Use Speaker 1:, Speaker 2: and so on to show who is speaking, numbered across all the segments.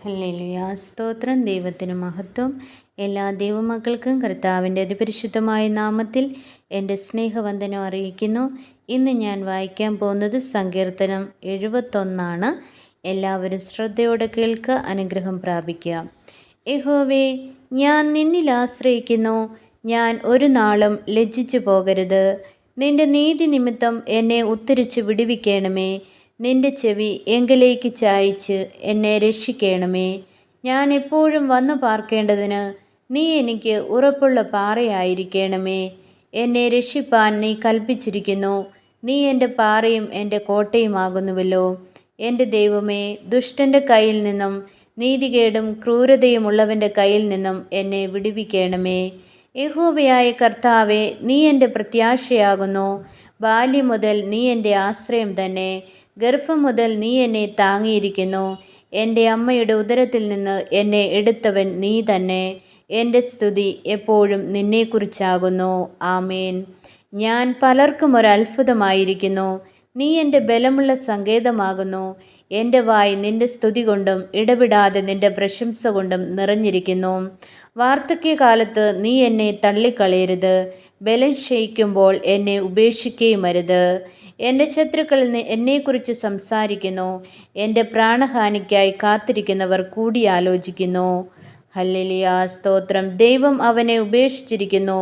Speaker 1: Hallelujah. സ്തോത്രം. ദൈവത്തിന് മഹത്വം. എല്ലാ ദൈവമക്കൾക്കും കർത്താവിൻ്റെ അതിപരിശുദ്ധമായ നാമത്തിൽ എൻ്റെ സ്നേഹവന്ദനം അറിയിക്കുന്നു. ഇന്ന് ഞാൻ വായിക്കാൻ പോകുന്നത് സങ്കീർത്തനം 71. എല്ലാവരും ശ്രദ്ധയോടെ കേൾക്കുക, അനുഗ്രഹം പ്രാപിക്കുക. യഹോവേ, ഞാൻ നിന്നിൽ ആശ്രയിക്കുന്നു. ഞാൻ ഒരു നാളും ലജ്ജിച്ചു പോകരുത്. നിന്റെ നീതി നിമിത്തം എന്നെ ഉദ്ധരിച്ച് വിടുവിക്കണമേ. നിന്റെ ചെവി എങ്കിലേക്ക് ചായിച്ച് എന്നെ രക്ഷിക്കണമേ. ഞാൻ എപ്പോഴും വന്നു പാർക്കേണ്ടതിന് നീ എനിക്ക് ഉറപ്പുള്ള പാറയായിരിക്കണമേ. എന്നെ രക്ഷിപ്പാൻ നീ കൽപ്പിച്ചിരിക്കുന്നു. നീ എൻ്റെ പാറയും എൻ്റെ കോട്ടയുമാകുന്നുവല്ലോ. എൻ്റെ ദൈവമേ, ദുഷ്ടൻ്റെ കയ്യിൽ നിന്നും നീതികേടും ക്രൂരതയുമുള്ളവൻ്റെ കയ്യിൽ നിന്നും എന്നെ വിടുവിക്കണമേ. യഹോവയായ കർത്താവേ, നീ എൻ്റെ പ്രത്യാശയാകുന്നു. ബാല്യം മുതൽ നീ എൻ്റെ ആശ്രയം തന്നെ. ഗർഭം മുതൽ നീ എന്നെ താങ്ങിയിരിക്കുന്നു. എൻ്റെ അമ്മയുടെ ഉദരത്തിൽ നിന്ന് എന്നെ എടുത്തവൻ നീ തന്നെ. എൻ്റെ സ്തുതി എപ്പോഴും നിന്നെക്കുറിച്ചാകുന്നു. ആമേൻ. ഞാൻ പലർക്കും ഒരത്ഭുതമായിരിക്കുന്നു. നീ എൻ്റെ ബലമുള്ള സങ്കേതമാകുന്നു. എൻ്റെ വായ് നിൻ്റെ സ്തുതി കൊണ്ടും ഇടവിടാതെ നിൻ്റെ പ്രശംസ കൊണ്ടും നിറഞ്ഞിരിക്കുന്നു. വാർദ്ധക്യകാലത്ത് നീ എന്നെ തള്ളിക്കളയരുത്. ബലം ക്ഷയിക്കുമ്പോൾ എന്നെ ഉപേക്ഷിക്കുകയുമരുത്. എൻ്റെ ശത്രുക്കൾ എന്നെക്കുറിച്ച് സംസാരിക്കുന്നു. എൻ്റെ പ്രാണഹാനിക്കായി കാത്തിരിക്കുന്നവർ കൂടിയാലോചിക്കുന്നു. ഹല്ലേലൂയ. സ്തോത്രം. ദൈവം അവനെ ഉപേക്ഷിച്ചിരിക്കുന്നു.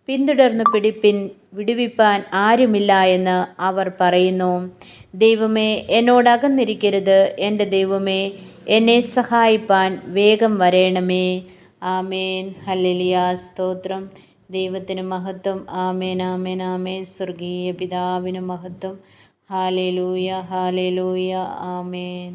Speaker 1: പിന്തുടർന്ന് പിടിപ്പിൻ, വിടുവിപ്പാൻ ആരുമില്ല എന്ന് അവർ പറയുന്നു. ദൈവമേ, എന്നോടകന്നിരിക്കരുത്. എൻ്റെ ദൈവമേ, എന്നെ സഹായിപ്പാൻ വേഗം വരേണമേ. ആമേൻ. ഹല്ലേലൂയ. സ്തോത്രം. ദൈവത്തിന് മഹത്വം. ആമേൻ, ആമേൻ, ആമേൻ. സ്വർഗീയ പിതാവിന് മഹത്വം. ഹല്ലേലൂയ, ഹല്ലേലൂയ. ആമേൻ.